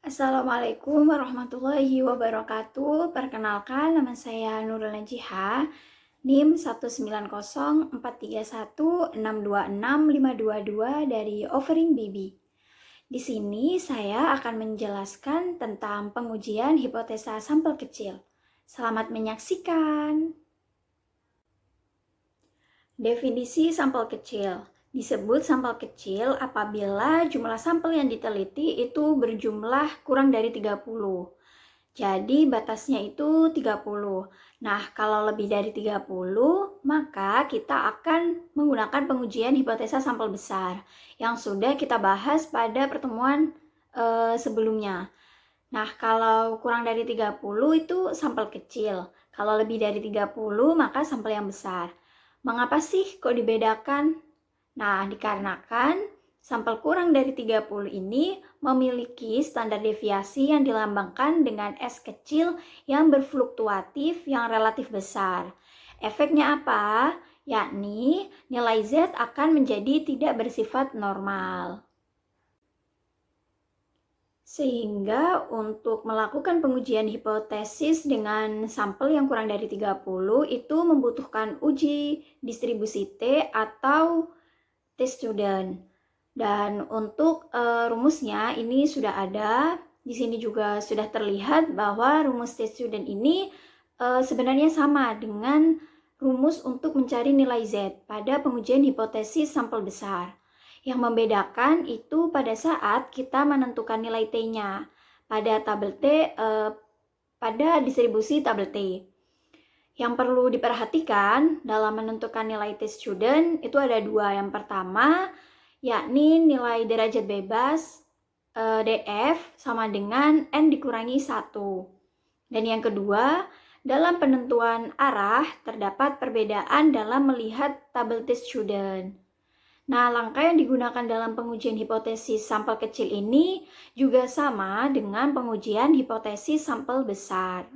Assalamualaikum warahmatullahi wabarakatuh. Perkenalkan, nama saya Nurul Najiha, NIM 1904316266522 dari Offering Bibi. Di sini saya akan menjelaskan tentang pengujian hipotesa sampel kecil. Selamat menyaksikan. Definisi sampel kecil. Disebut sampel kecil apabila jumlah sampel yang diteliti itu berjumlah kurang dari 30. Jadi batasnya itu 30. Nah, kalau lebih dari 30, maka kita akan menggunakan pengujian hipotesa sampel besar yang sudah kita bahas pada pertemuan sebelumnya. Nah, kalau kurang dari 30 itu sampel kecil. Kalau lebih dari 30, maka sampel yang besar. Mengapa sih kok dibedakan? Nah, dikarenakan sampel kurang dari 30 ini memiliki standar deviasi yang dilambangkan dengan S kecil yang berfluktuatif yang relatif besar. Efeknya apa? Yakni nilai Z akan menjadi tidak bersifat normal. Sehingga untuk melakukan pengujian hipotesis dengan sampel yang kurang dari 30 itu membutuhkan uji distribusi T atau T-student. Dan untuk rumusnya ini sudah ada. Di sini juga sudah terlihat bahwa rumus T-student ini sebenarnya sama dengan rumus untuk mencari nilai Z pada pengujian hipotesis sampel besar. Yang membedakan itu pada saat kita menentukan nilai T-nya pada tabel T, pada distribusi tabel T. Yang perlu diperhatikan dalam menentukan nilai T-student itu ada dua. Yang pertama, yakni nilai derajat bebas DF sama dengan N dikurangi 1. Dan yang kedua, dalam penentuan arah terdapat perbedaan dalam melihat tabel T-student. Nah, langkah yang digunakan dalam pengujian hipotesis sampel kecil ini juga sama dengan pengujian hipotesis sampel besar.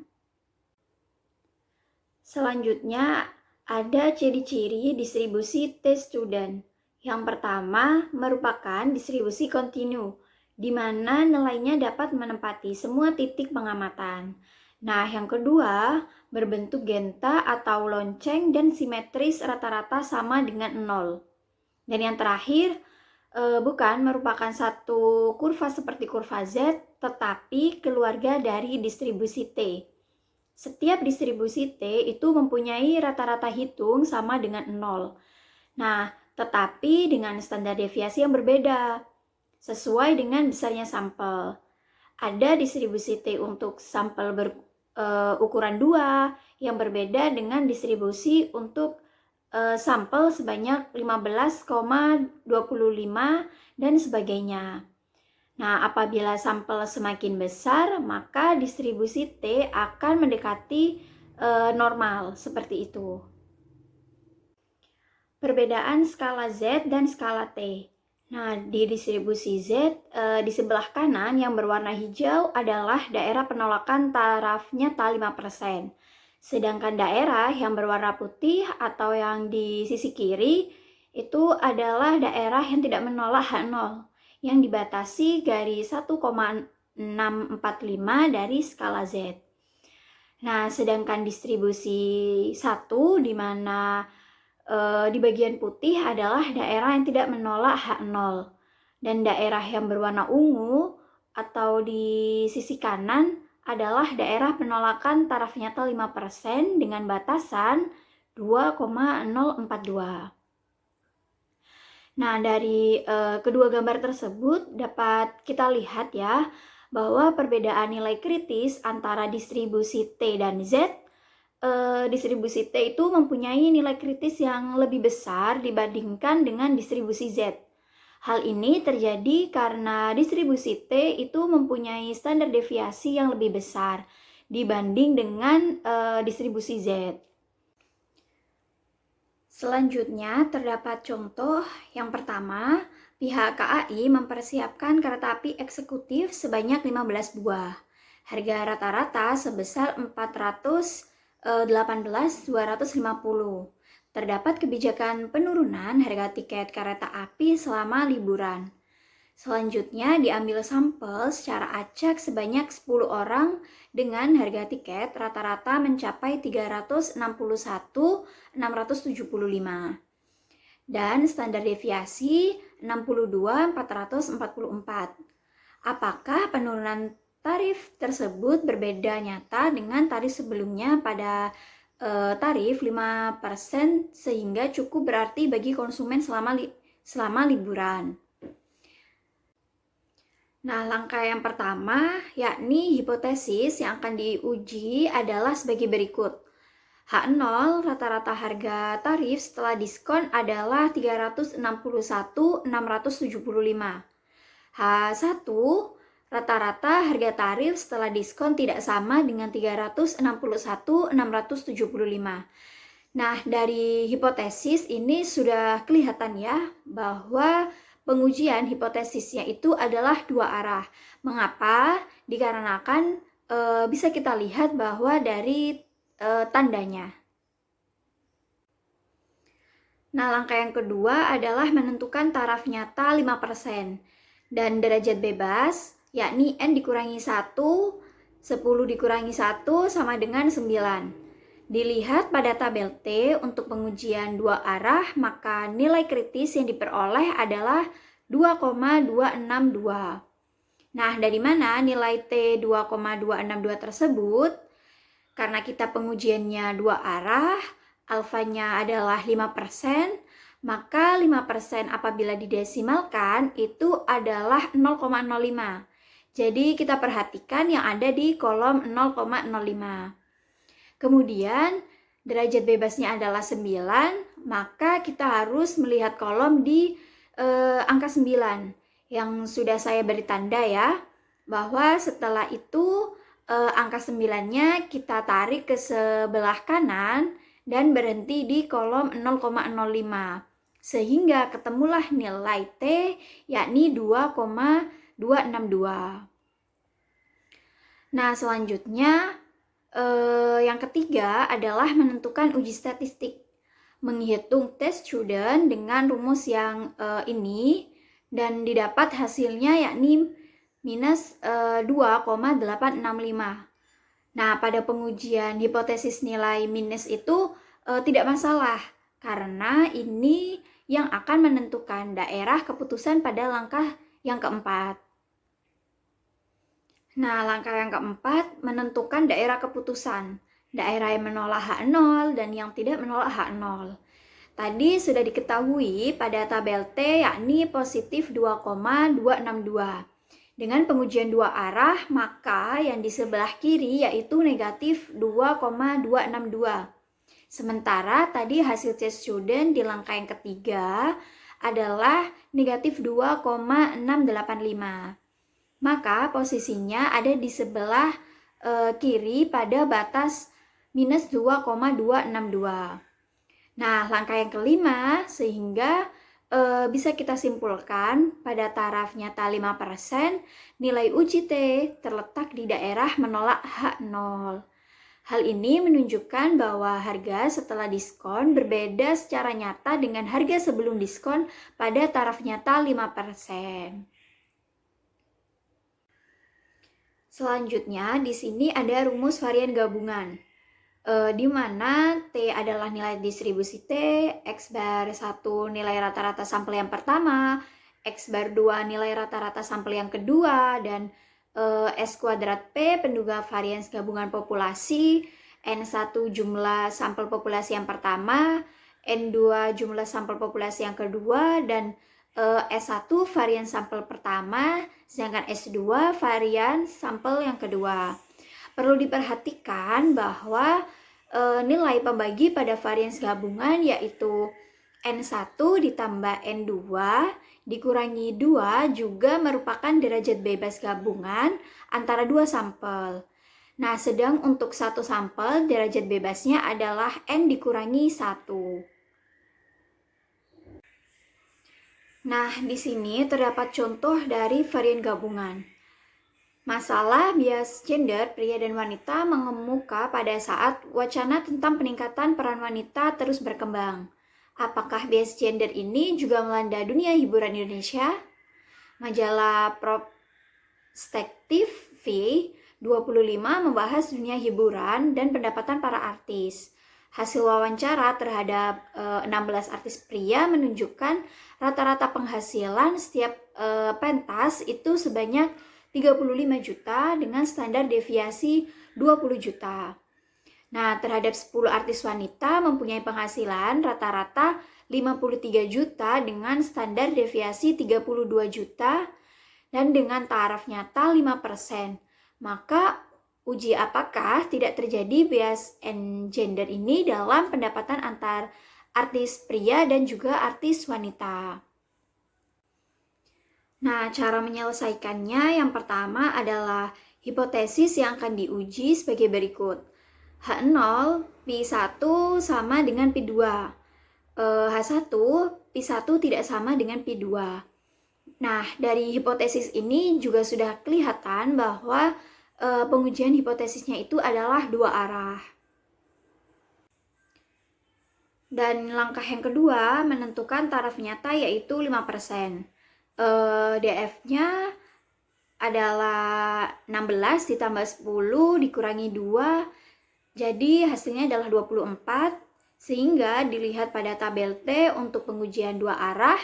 Selanjutnya, ada ciri-ciri distribusi T-student. Yang pertama merupakan distribusi kontinu, di mana nilainya dapat menempati semua titik pengamatan. Nah, yang kedua, berbentuk genta atau lonceng dan simetris rata-rata sama dengan 0. Dan yang terakhir, bukan merupakan satu kurva seperti kurva Z, tetapi keluarga dari distribusi T. Setiap distribusi T itu mempunyai rata-rata hitung sama dengan 0. Nah, tetapi dengan standar deviasi yang berbeda, sesuai dengan besarnya sampel. Ada distribusi T untuk sampel berukuran 2 yang berbeda dengan distribusi untuk sampel sebanyak 15,25 dan sebagainya. Nah, apabila sampel semakin besar, maka distribusi T akan mendekati normal, seperti itu. Perbedaan skala Z dan skala T. Nah, di distribusi Z, di sebelah kanan yang berwarna hijau adalah daerah penolakan taraf nyata 5%. Sedangkan daerah yang berwarna putih atau yang di sisi kiri itu adalah daerah yang tidak menolak H0 yang dibatasi garis 1,645 dari skala Z. Nah, sedangkan distribusi 1 di mana di bagian putih adalah daerah yang tidak menolak H0 dan daerah yang berwarna ungu atau di sisi kanan adalah daerah penolakan taraf nyata 5% dengan batasan 2,042. Nah, dari kedua gambar tersebut dapat kita lihat ya bahwa perbedaan nilai kritis antara distribusi T dan Z, distribusi T itu mempunyai nilai kritis yang lebih besar dibandingkan dengan distribusi Z. Hal ini terjadi karena distribusi T itu mempunyai standar deviasi yang lebih besar dibanding dengan distribusi Z. Selanjutnya terdapat contoh yang pertama, pihak KAI mempersiapkan kereta api eksekutif sebanyak 15 buah. Harga rata-rata sebesar 418.250. Terdapat kebijakan penurunan harga tiket kereta api selama liburan. Selanjutnya diambil sampel secara acak sebanyak 10 orang dengan harga tiket rata-rata mencapai 361.675 dan standar deviasi 62.444. Apakah penurunan tarif tersebut berbeda nyata dengan tarif sebelumnya pada tarif 5% sehingga cukup berarti bagi konsumen selama liburan? Nah, langkah yang pertama yakni hipotesis yang akan diuji adalah sebagai berikut. H0 rata-rata harga tarif setelah diskon adalah 361.675. H1 rata-rata harga tarif setelah diskon tidak sama dengan 361.675. Nah, dari hipotesis ini sudah kelihatan ya bahwa pengujian hipotesisnya itu adalah dua arah. Mengapa? Dikarenakan bisa kita lihat bahwa dari tandanya. Nah, langkah yang kedua adalah menentukan taraf nyata 5% dan derajat bebas, yakni N dikurangi 1, 10 dikurangi 1 sama dengan 9. Dilihat pada tabel T untuk pengujian dua arah, maka nilai kritis yang diperoleh adalah 2,262. Nah, dari mana nilai T 2,262 tersebut? Karena kita pengujiannya dua arah, alfanya adalah 5%, maka 5% apabila didesimalkan itu adalah 0,05. Jadi kita perhatikan yang ada di kolom 0,05. Kemudian derajat bebasnya adalah 9, maka kita harus melihat kolom di angka 9 yang sudah saya beri tanda ya, bahwa setelah itu angka 9-nya kita tarik ke sebelah kanan dan berhenti di kolom 0,05 sehingga ketemulah nilai T yakni 2,262. Nah, selanjutnya yang ketiga adalah menentukan uji statistik. Menghitung test student dengan rumus yang ini dan didapat hasilnya yakni minus 2,865. Nah, pada pengujian hipotesis nilai minus itu tidak masalah karena ini yang akan menentukan daerah keputusan pada langkah yang keempat. Nah, langkah yang keempat menentukan daerah keputusan. Daerah yang menolak H0 dan yang tidak menolak H0. Tadi sudah diketahui pada tabel T yakni positif 2,262. Dengan pengujian dua arah, maka yang di sebelah kiri yaitu negatif 2,262. Sementara tadi hasil test student di langkah yang ketiga adalah negatif 2,685. Maka posisinya ada di sebelah kiri pada batas minus 2,262. Nah, langkah yang kelima sehingga bisa kita simpulkan pada taraf nyata 5%, nilai uji T terletak di daerah menolak H0. Hal ini menunjukkan bahwa harga setelah diskon berbeda secara nyata dengan harga sebelum diskon pada taraf nyata 5%. Selanjutnya, di sini ada rumus varian gabungan, di mana T adalah nilai distribusi T, X bar 1 nilai rata-rata sampel yang pertama, X bar 2 nilai rata-rata sampel yang kedua, dan S kuadrat P penduga varians gabungan populasi, N1 jumlah sampel populasi yang pertama, N2 jumlah sampel populasi yang kedua, dan S1 varian sampel pertama, sedangkan S2 varian sampel yang kedua. Perlu diperhatikan bahwa nilai pembagi pada varians gabungan yaitu N1 ditambah N2 dikurangi 2 juga merupakan derajat bebas gabungan antara dua sampel. Nah, sedang untuk satu sampel derajat bebasnya adalah N dikurangi 1. Nah, di sini terdapat contoh dari varian gabungan. Masalah bias gender pria dan wanita mengemuka pada saat wacana tentang peningkatan peran wanita terus berkembang. Apakah bias gender ini juga melanda dunia hiburan Indonesia? Majalah Prospektif V25 membahas dunia hiburan dan pendapatan para artis. Hasil wawancara terhadap 16 artis pria menunjukkan rata-rata penghasilan setiap pentas itu sebanyak 35 juta dengan standar deviasi 20 juta. Nah, terhadap 10 artis wanita mempunyai penghasilan rata-rata 53 juta dengan standar deviasi 32 juta dan dengan taraf nyata 5%. Maka uji apakah tidak terjadi bias and gender ini dalam pendapatan antar artis pria dan juga artis wanita. Nah, cara menyelesaikannya yang pertama adalah hipotesis yang akan diuji sebagai berikut. H0, Pi1 sama dengan Pi2. H1, Pi1 tidak sama dengan Pi2. Nah, dari hipotesis ini juga sudah kelihatan bahwa pengujian hipotesisnya itu adalah dua arah. Dan langkah yang kedua menentukan taraf nyata yaitu 5%. DF-nya adalah 16 ditambah 10 dikurangi 2, jadi hasilnya adalah 24, sehingga dilihat pada tabel T untuk pengujian dua arah,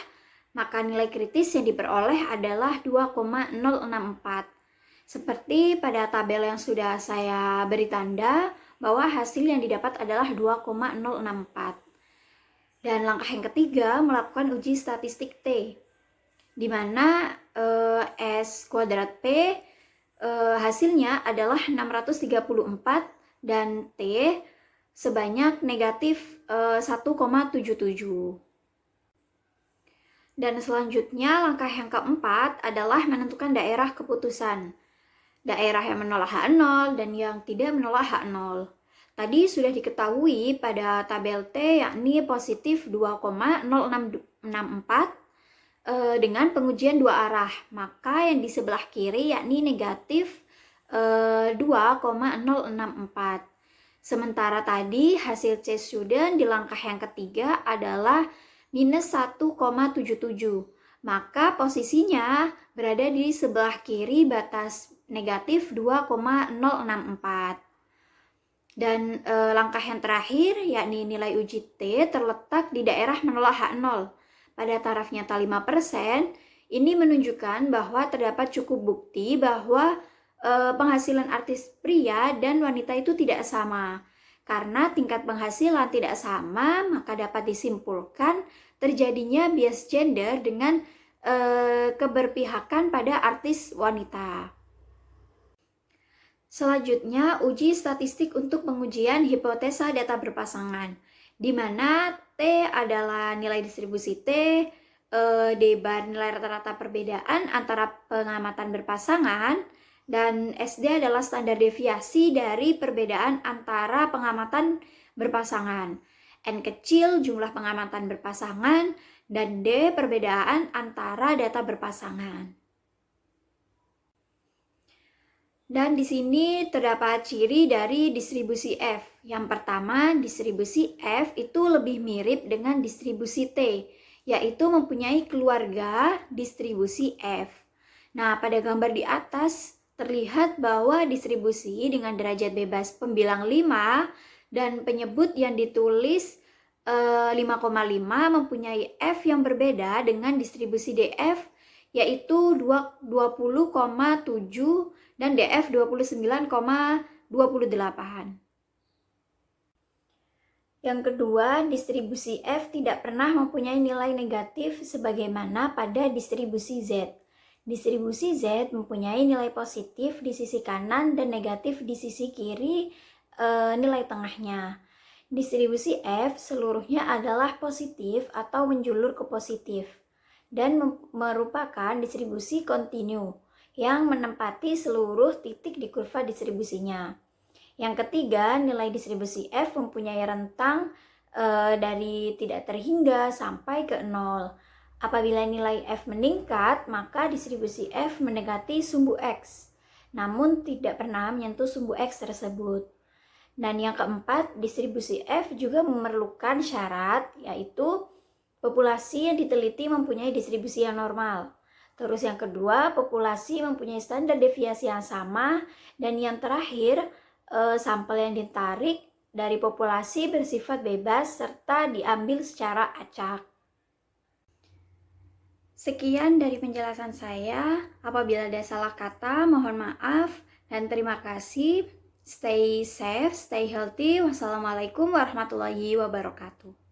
maka nilai kritis yang diperoleh adalah 2,064. Seperti pada tabel yang sudah saya beri tanda bahwa hasil yang didapat adalah 2,064. Dan langkah yang ketiga melakukan uji statistik T, di mana S kuadrat P hasilnya adalah 634 dan T sebanyak negatif 1,77. Dan selanjutnya langkah yang keempat adalah menentukan daerah keputusan. Daerah yang menolak H0 dan yang tidak menolak H0. Tadi sudah diketahui pada tabel T yakni positif 2,0664 dengan pengujian dua arah. Maka yang di sebelah kiri yakni negatif 2,064. Sementara tadi hasil C student di langkah yang ketiga adalah minus 1,77. Maka posisinya berada di sebelah kiri batas negatif 2,064. Dan langkah yang terakhir yakni nilai uji T terletak di daerah menolak H0 pada taraf nyata 5%. Ini menunjukkan bahwa terdapat cukup bukti bahwa penghasilan artis pria dan wanita itu tidak sama. Karena tingkat penghasilan tidak sama, maka dapat disimpulkan terjadinya bias gender dengan keberpihakan pada artis wanita. Selanjutnya, uji statistik untuk pengujian hipotesa data berpasangan, di mana T adalah nilai distribusi T, D bar nilai rata-rata perbedaan antara pengamatan berpasangan, dan SD adalah standar deviasi dari perbedaan antara pengamatan berpasangan. N kecil jumlah pengamatan berpasangan, dan D perbedaan antara data berpasangan. Dan di sini terdapat ciri dari distribusi F. Yang pertama, distribusi F itu lebih mirip dengan distribusi T, yaitu mempunyai keluarga distribusi F. Nah, pada gambar di atas terlihat bahwa distribusi dengan derajat bebas pembilang 5 dan penyebut yang ditulis 5,5 mempunyai F yang berbeda dengan distribusi DF yaitu 20,7 dan DF 29,28. Yang kedua, distribusi F tidak pernah mempunyai nilai negatif sebagaimana pada distribusi Z. Distribusi Z mempunyai nilai positif di sisi kanan dan negatif di sisi kiri nilai tengahnya. Distribusi F seluruhnya adalah positif atau menjulur ke positif dan merupakan distribusi kontinu yang menempati seluruh titik di kurva distribusinya. Yang ketiga, nilai distribusi F mempunyai rentang dari tidak terhingga sampai ke 0. Apabila nilai F meningkat, maka distribusi F mendekati sumbu X, namun tidak pernah menyentuh sumbu X tersebut. Dan yang keempat, distribusi F juga memerlukan syarat, yaitu populasi yang diteliti mempunyai distribusi yang normal. Terus yang kedua, populasi mempunyai standar deviasi yang sama. Dan yang terakhir, sampel yang ditarik dari populasi bersifat bebas serta diambil secara acak. Sekian dari penjelasan saya. Apabila ada salah kata, mohon maaf dan terima kasih. Stay safe, stay healthy. Wassalamualaikum warahmatullahi wabarakatuh.